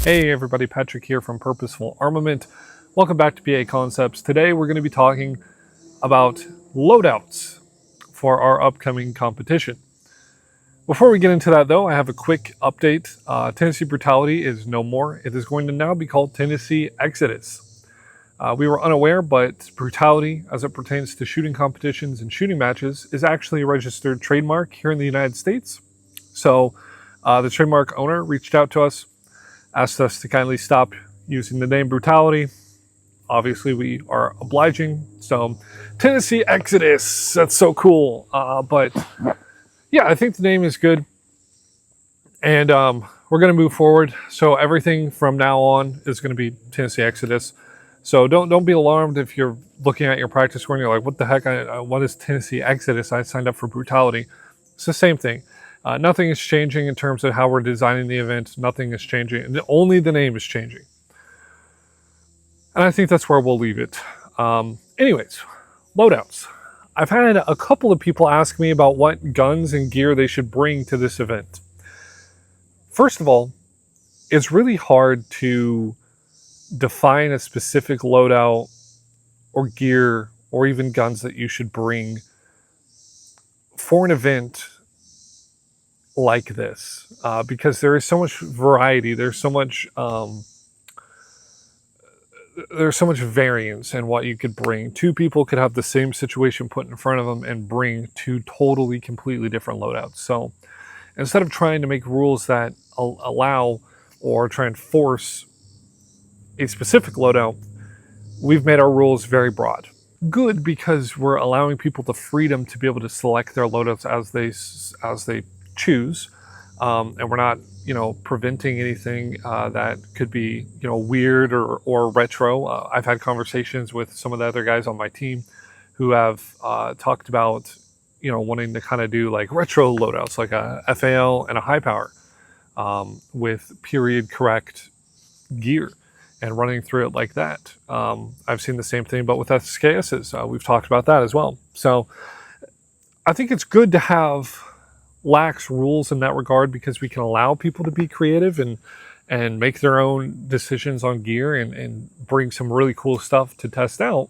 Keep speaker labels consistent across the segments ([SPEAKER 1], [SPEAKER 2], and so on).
[SPEAKER 1] Hey everybody, Patrick here from Purposeful Armament. Welcome back to PA Concepts. Today we're going to be talking about loadouts for our upcoming competition. Before we get into that though, I have a quick update. Tennessee Brutality is no more. It is going to now be called Tennessee Exodus. We were unaware, but Brutality, as it pertains to shooting competitions and shooting matches, is actually a registered trademark here in the United States. So the trademark owner reached out to us, asked us to kindly stop using the name Brutality. Obviously, we are obliging. So, Tennessee Exodus, that's so cool. But yeah, I think the name is good. And we're going to move forward. So, everything from now on is going to be Tennessee Exodus. So, don't be alarmed if you're looking at your practice score and you're like, what the heck? What is Tennessee Exodus? I signed up for Brutality. It's the same thing. Nothing is changing in terms of how we're designing the event. Nothing is changing. Only the name is changing. And I think that's where we'll leave it. Anyways, loadouts. I've had a couple of people ask me about what guns and gear they should bring to this event. First of all, it's really hard to define a specific loadout or gear or even guns that you should bring for an event like this, because there is so much variety. There's so much variance in what you could bring. Two people could have the same situation put in front of them and bring two totally, completely different loadouts. So instead of trying to make rules that allow or try and force a specific loadout, we've made our rules very broad. Good, because we're allowing people the freedom to be able to select their loadouts as they choose, and we're not, preventing anything that could be, weird or retro. I've had conversations with some of the other guys on my team who have talked about, wanting to kind of do like retro loadouts, like a FAL and a high power, with period correct gear and running through it like that. I've seen the same thing, but with SKSs, we've talked about that as well. So I think it's good to have lax rules in that regard, because we can allow people to be creative and make their own decisions on gear and bring some really cool stuff to test out.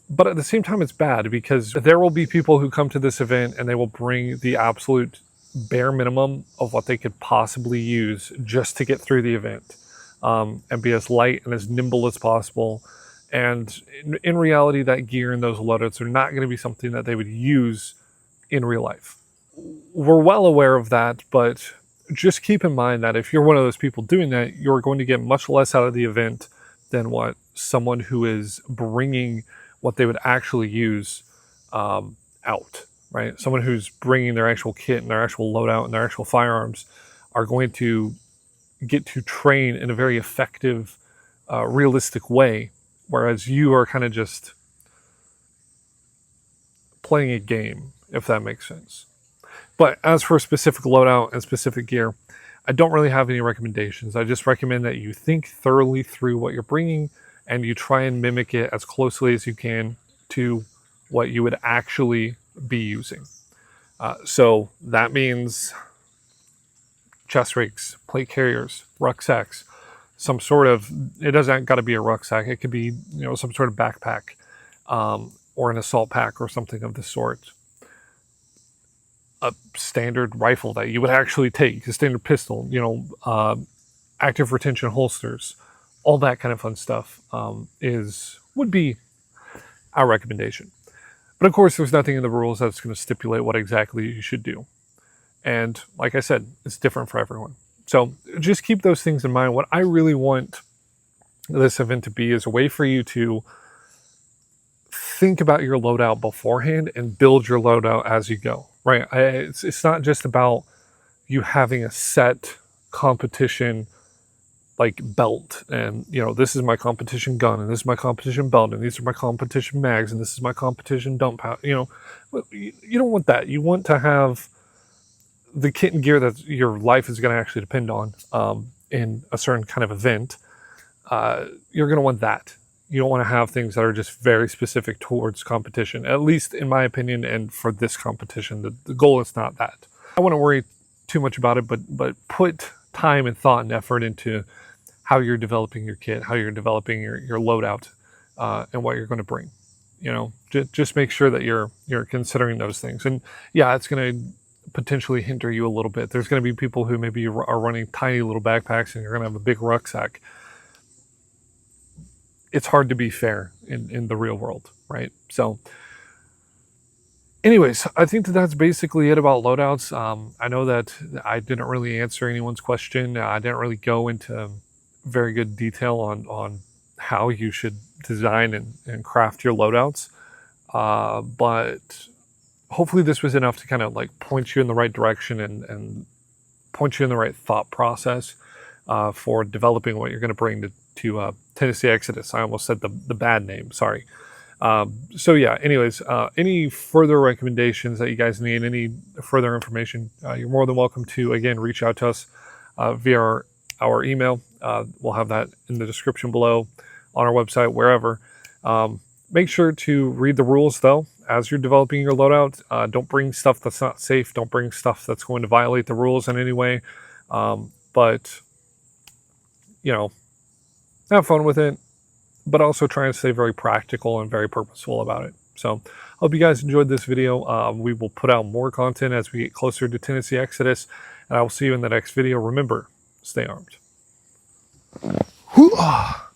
[SPEAKER 1] But at the same time, it's bad, because there will be people who come to this event and they will bring the absolute bare minimum of what they could possibly use just to get through the event, and be as light and as nimble as possible. And in reality, that gear and those loadouts are not going to be something that they would use in real life. We're well aware of that, but just keep in mind that if you're one of those people doing that, you're going to get much less out of the event than what someone who is bringing what they would actually use out, right? Someone who's bringing their actual kit and their actual loadout and their actual firearms are going to get to train in a very effective, realistic way, whereas you are kind of just playing a game, if that makes sense. But as for specific loadout and specific gear, I don't really have any recommendations. I just recommend that you think thoroughly through what you're bringing and you try and mimic it as closely as you can to what you would actually be using. So that means chest rigs, plate carriers, rucksacks, some sort of, it doesn't got to be a rucksack. It could be, some sort of backpack, or an assault pack or something of the sort. A standard rifle that you would actually take, a standard pistol, active retention holsters, all that kind of fun stuff would be our recommendation. But of course, there's nothing in the rules that's going to stipulate what exactly you should do. And like I said, it's different for everyone. So just keep those things in mind. What I really want this event to be is a way for you to think about your loadout beforehand and build your loadout as you go, right? It's not just about you having a set competition like belt and, this is my competition gun and this is my competition belt and these are my competition mags and this is my competition dump pouch. You don't want that. You want to have the kit and gear that your life is going to actually depend on in a certain kind of event. You're going to want that. You don't want to have things that are just very specific towards competition, at least in my opinion. And for this competition, the goal is not that. I wouldn't worry too much about it, but put time and thought and effort into how you're developing your kit, how you're developing your loadout, and what you're going to bring. You know, just make sure that you're considering those things. And yeah, it's going to potentially hinder you a little bit. There's going to be people who maybe are running tiny little backpacks, and you're going to have a big rucksack. It's hard to be fair in the real world, right? So anyways, I think that that's basically it about loadouts. I know that I didn't really answer anyone's question. I didn't really go into very good detail on how you should design and craft your loadouts. But hopefully this was enough to kind of like point you in the right direction and point you in the right thought process for developing what you're going to bring to Tennessee Exodus. I almost said the bad name, sorry. So yeah, anyways, any further recommendations that you guys need, any further information, you're more than welcome to, again, reach out to us via our email. We'll have that in the description below, on our website, wherever. Make sure to read the rules, though, as you're developing your loadout. Don't bring stuff that's not safe. Don't bring stuff that's going to violate the rules in any way. But, you know, have fun with it, but also try and stay very practical and very purposeful about it. So hope you guys enjoyed this video. We will put out more content as we get closer to Tennessee Exodus, and I will see you in the next video. Remember, stay armed. Hoo-ah!